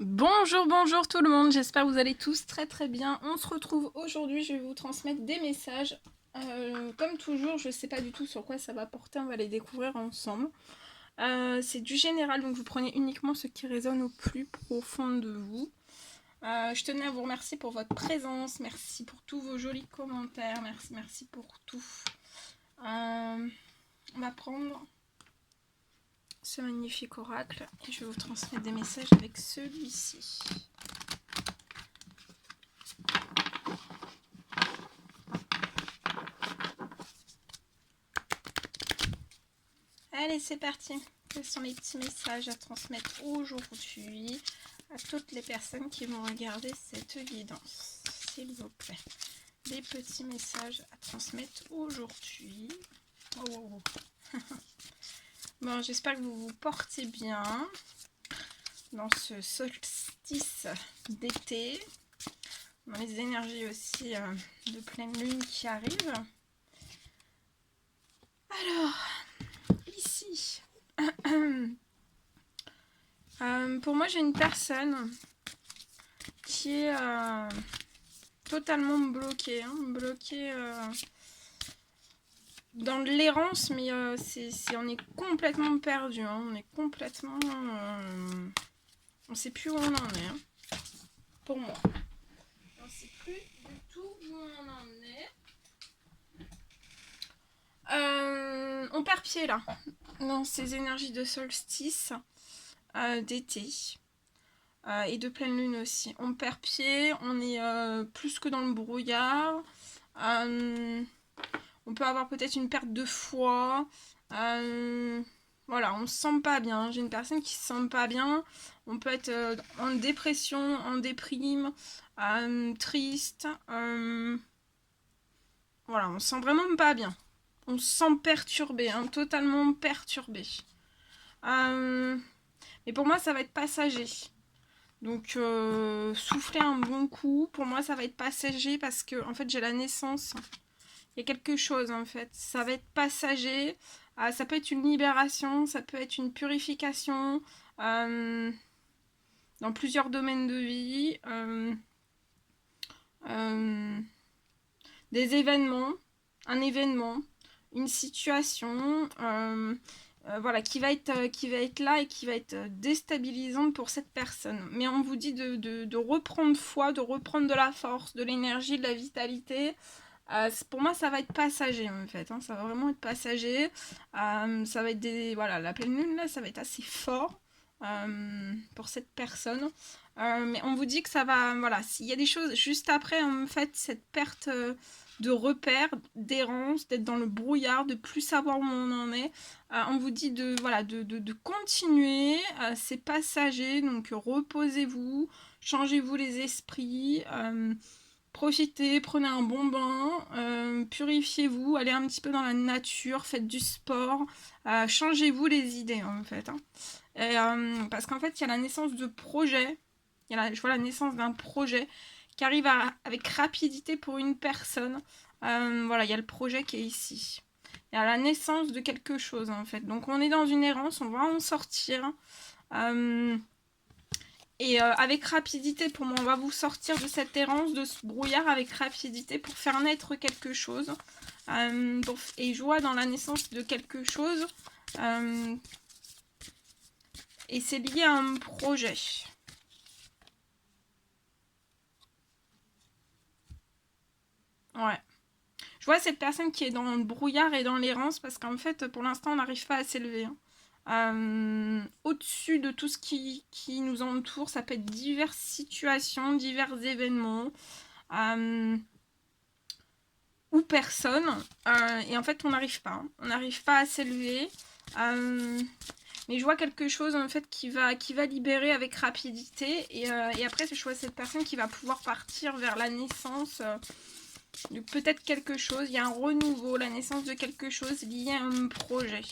Bonjour, bonjour tout le monde, j'espère que vous allez tous très très bien. On se retrouve aujourd'hui, je vais vous transmettre des messages. Comme toujours, je ne sais pas du tout sur quoi ça va porter, on va les découvrir ensemble. C'est du général, donc vous prenez uniquement ce qui résonne au plus profond de vous. Je tenais à vous remercier pour votre présence, merci pour tous vos jolis commentaires, merci pour tout. On va prendre ce magnifique oracle et je vais vous transmettre des messages avec celui-ci. Allez, c'est parti. Quels sont les petits messages à transmettre aujourd'hui à toutes les personnes qui vont regarder cette guidance, s'il vous plaît. Des petits messages à transmettre aujourd'hui. Oh. Bon, j'espère que vous vous portez bien dans ce solstice d'été, dans les énergies aussi de pleine lune qui arrivent. Alors, ici, pour moi j'ai une personne qui est totalement bloquée, bloquée dans l'errance, mais on est complètement perdu, on est complètement... on sait plus où on en est, pour moi. On sait plus du tout où on en est. On perd pied là, dans ces énergies de solstice, d'été. Et de pleine lune aussi. On perd pied, on est plus que dans le brouillard. On peut avoir peut-être une perte de foi. Voilà, on se sent pas bien. J'ai une personne qui se sent pas bien. On peut être en dépression, en déprime, triste. Voilà, on se sent vraiment pas bien. On se sent perturbé, totalement perturbé. Mais pour moi, ça va être passager. Donc, souffler un bon coup. Pour moi, ça va être passager parce que, en fait, j'ai la naissance. Il y a quelque chose, en fait. Ça va être passager. Ça peut être une libération, ça peut être une purification dans plusieurs domaines de vie. Des événements, un événement, une situation... voilà, qui va être là et qui va être déstabilisante pour cette personne. Mais on vous dit de reprendre foi, de reprendre de la force, de l'énergie, de la vitalité. Pour moi, ça va être passager en fait. Ça va vraiment être passager. Ça va être voilà, la pleine lune là, ça va être assez fort pour cette personne. Mais on vous dit que ça va, voilà, s'il y a des choses juste après, en fait, cette perte de repères, d'errance, d'être dans le brouillard, de plus savoir où on en est. On vous dit voilà, de continuer, c'est passager, donc reposez-vous, changez-vous les esprits, profitez, prenez un bon bain, purifiez-vous, allez un petit peu dans la nature, faites du sport, changez-vous les idées en fait. Et, parce qu'en fait, il y a la naissance de projets, je vois la naissance d'un projet qui arrive avec rapidité pour une personne. Voilà, il y a le projet qui est ici. Il y a la naissance de quelque chose en fait. Donc on est dans une errance, on va en sortir. Et avec rapidité, pour moi, on va vous sortir de cette errance, de ce brouillard avec rapidité pour faire naître quelque chose. Et joie dans la naissance de quelque chose. Et c'est lié à un projet. Ouais. Je vois cette personne qui est dans le brouillard et dans l'errance parce qu'en fait, pour l'instant, on n'arrive pas à s'élever. Au-dessus de tout ce qui nous entoure, ça peut être diverses situations, divers événements. Ou personne. Et en fait, on n'arrive pas. On n'arrive pas à s'élever. Mais je vois quelque chose en fait qui va libérer avec rapidité. Et après, je vois cette personne qui va pouvoir partir vers la naissance de peut-être quelque chose. Il y a un renouveau, la naissance de quelque chose lié à un projet.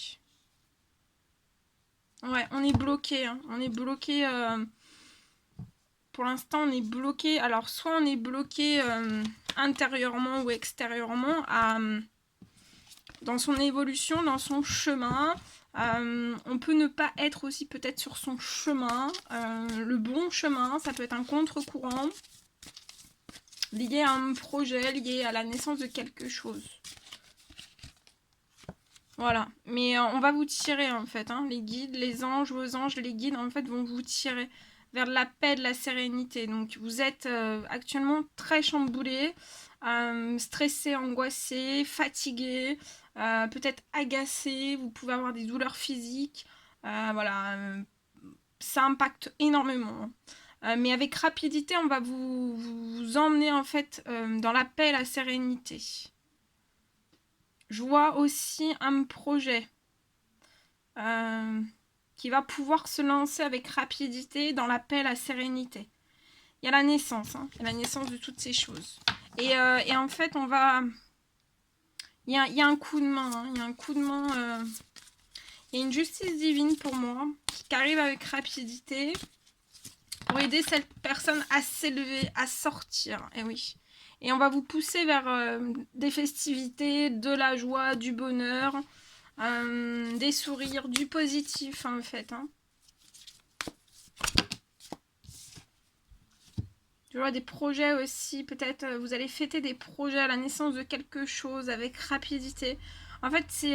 Ouais, on est bloqué. On est bloqué. Pour l'instant, on est bloqué. Alors, soit on est bloqué intérieurement ou extérieurement à dans son évolution, dans son chemin. On peut ne pas être aussi peut-être sur son chemin, le bon chemin, ça peut être un contre-courant, lié à un projet, lié à la naissance de quelque chose. Voilà, mais on va vous tirer en fait, hein. Les guides, les anges, vos anges, les guides en fait vont vous tirer vers la paix, de la sérénité. Donc vous êtes actuellement très chamboulé, stressé, angoissé, fatigué, peut-être agacé, vous pouvez avoir des douleurs physiques, voilà, ça impacte énormément. Mais avec rapidité, on va vous emmener en fait dans la paix, la sérénité. Je vois aussi un projet qui va pouvoir se lancer avec rapidité dans la paix, la sérénité. Il y a la naissance, hein, il y a la naissance de toutes ces choses. Et en fait, on va... Il y a un coup de main, hein, il y a un coup de main... Il y a une justice divine pour moi qui arrive avec rapidité pour aider cette personne à s'élever, à sortir. Et oui. Et on va vous pousser vers des festivités, de la joie, du bonheur, des sourires, du positif en fait. Hein. Je vois des projets aussi, peut-être vous allez fêter des projets à la naissance de quelque chose avec rapidité. En fait, c'est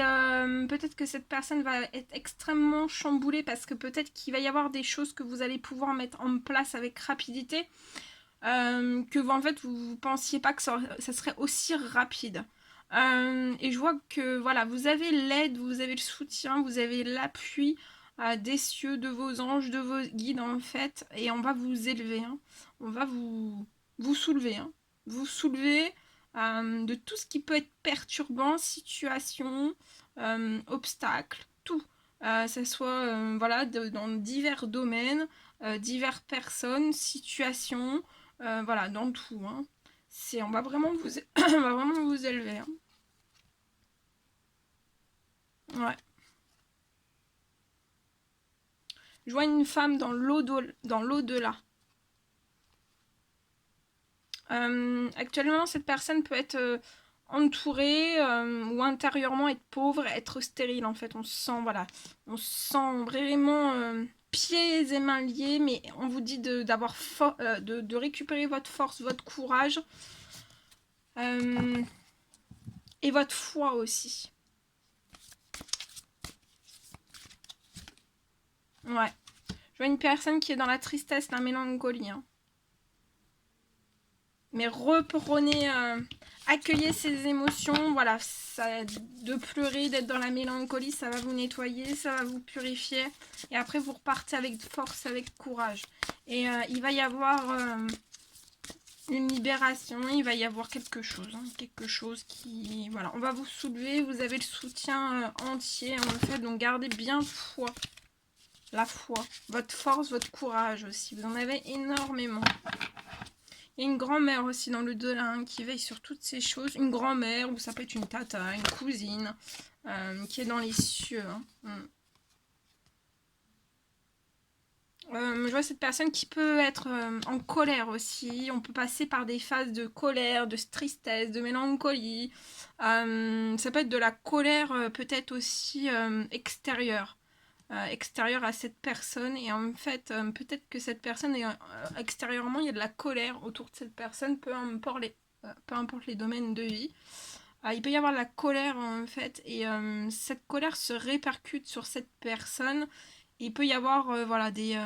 peut-être que cette personne va être extrêmement chamboulée parce que peut-être qu'il va y avoir des choses que vous allez pouvoir mettre en place avec rapidité que en fait vous ne pensiez pas que ça serait aussi rapide. Et je vois que voilà, vous avez l'aide, vous avez le soutien, vous avez l'appui des cieux, de vos anges, de vos guides en fait, et on va vous élever, hein. On va vous soulever, hein. Vous soulever de tout ce qui peut être perturbant, situation, obstacle, tout. Ça soit voilà, dans divers domaines, diverses personnes, situations, voilà, dans tout. Hein. On va vraiment vous, on va vraiment vous élever. Hein. Ouais. Je vois une femme dans l'au-delà. Actuellement, cette personne peut être entourée ou intérieurement être pauvre, être stérile en fait. On se sent, voilà, on se sent vraiment pieds et mains liés, mais on vous dit d'avoir de récupérer votre force, votre courage et votre foi aussi. Ouais. Je vois une personne qui est dans la tristesse, la mélancolie. Hein. Mais reprenez, accueillez ces émotions. Voilà, ça, de pleurer, d'être dans la mélancolie, ça va vous nettoyer, ça va vous purifier. Et après, vous repartez avec force, avec courage. Et il va y avoir une libération, il va y avoir quelque chose. Hein, quelque chose qui... Voilà, on va vous soulever, vous avez le soutien entier en fait. Donc gardez bien foi. La foi, votre force, votre courage aussi. Vous en avez énormément. Il y a une grand-mère aussi dans le delà hein, qui veille sur toutes ces choses. Une grand-mère, ou ça peut être une tata, une cousine, qui est dans les cieux. Hein. Je vois cette personne qui peut être en colère aussi. On peut passer par des phases de colère, de tristesse, de mélancolie. Ça peut être de la colère peut-être aussi extérieure. Extérieure à cette personne et en fait peut-être que cette personne est extérieurement il y a de la colère autour de cette personne, peu importe les domaines de vie. Il peut y avoir de la colère en fait et cette colère se répercute sur cette personne. Il peut y avoir voilà des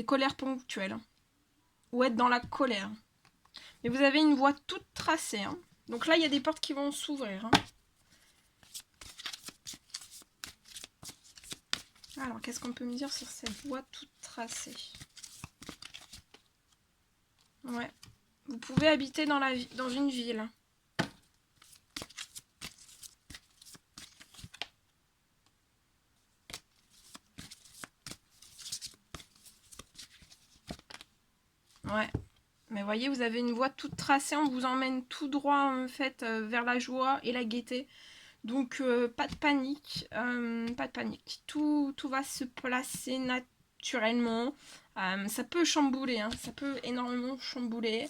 colères ponctuelles hein, ou être dans la colère. Mais vous avez une voie toute tracée. Hein. Donc là il y a des portes qui vont s'ouvrir. Hein. Alors, qu'est-ce qu'on peut me dire sur cette voie toute tracée? Ouais. Vous pouvez habiter dans une ville. Ouais. Mais voyez, vous avez une voie toute tracée. On vous emmène tout droit, en fait, vers la joie et la gaieté. Donc, pas de panique. Pas de panique. Tout va se placer naturellement. Ça peut chambouler. Hein, ça peut énormément chambouler.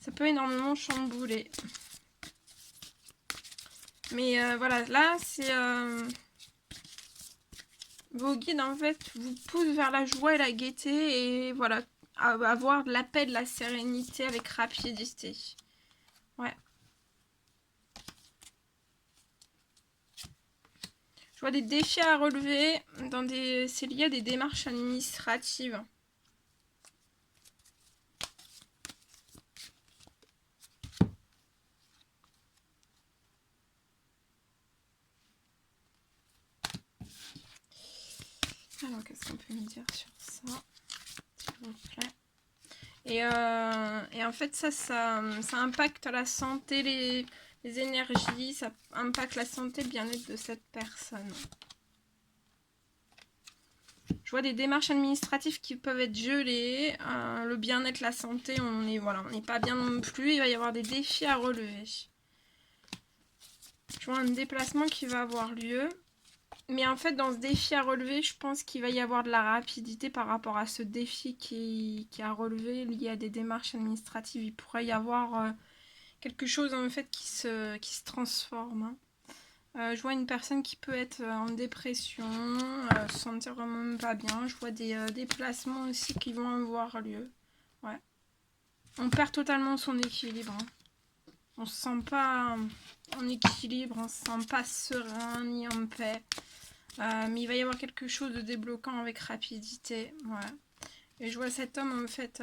Ça peut énormément chambouler. Mais voilà, là, c'est... vos guides, en fait, vous poussent vers la joie et la gaieté. Et voilà, avoir de la paix, de la sérénité avec rapidité. Ouais. Je vois des défis à relever. C'est lié à des démarches administratives. Alors, qu'est-ce qu'on peut me dire sur ça, s'il vous plaît? Et en fait, ça impacte la santé, les énergies, ça impacte la santé, le bien-être de cette personne. Je vois des démarches administratives qui peuvent être gelées. Le bien-être, la santé, on n'est pas bien non plus. Il va y avoir des défis à relever. Je vois un déplacement qui va avoir lieu. Mais en fait, dans ce défi à relever, je pense qu'il va y avoir de la rapidité par rapport à ce défi qui a relevé lié à des démarches administratives. Il pourrait y avoir quelque chose en fait qui se transforme. Je vois une personne qui peut être en dépression, se sentir vraiment pas bien. Je vois des déplacements aussi qui vont avoir lieu. Ouais. On perd totalement son équilibre. Hein. On se sent pas en équilibre, on se sent pas serein ni en paix. Mais il va y avoir quelque chose de débloquant avec rapidité. Ouais. Et je vois cet homme en fait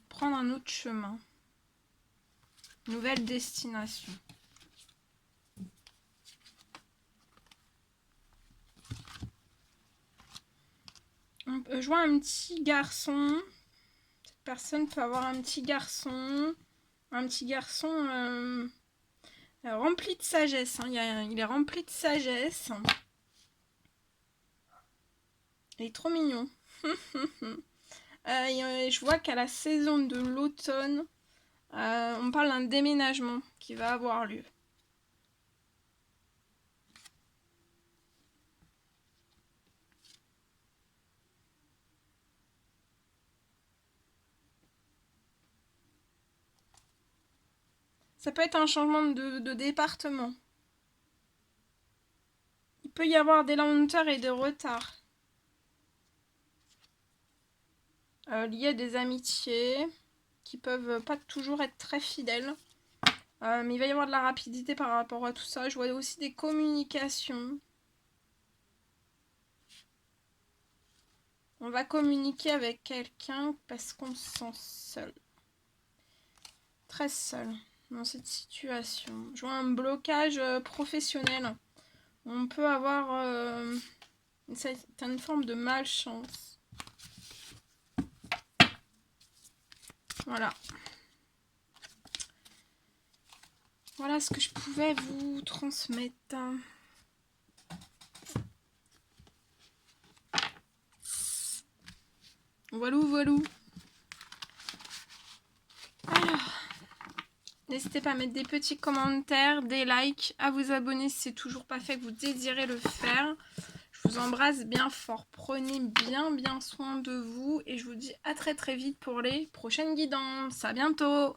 prendre un autre chemin. Nouvelle destination. Je vois un petit garçon. Cette personne peut avoir un petit garçon. Un petit garçon rempli de sagesse. Hein. Il est rempli de sagesse. Il est trop mignon. Je vois qu'à la saison de l'automne, on parle d'un déménagement qui va avoir lieu. Ça peut être un changement de département. Il peut y avoir des lenteurs et des retards. Liés à des amitiés qui peuvent pas toujours être très fidèles. Mais il va y avoir de la rapidité par rapport à tout ça. Je vois aussi des communications. On va communiquer avec quelqu'un parce qu'on se sent seul. Très seul dans cette situation. Je vois un blocage professionnel. On peut avoir une certaine forme de malchance. Voilà. Voilà ce que je pouvais vous transmettre. Voilou, voilou. Alors, n'hésitez pas à mettre des petits commentaires, des likes, à vous abonner si c'est toujours pas fait, que vous désirez le faire. Je vous embrasse bien fort. Prenez bien soin de vous et je vous dis à très vite pour les prochaines guidances. À bientôt.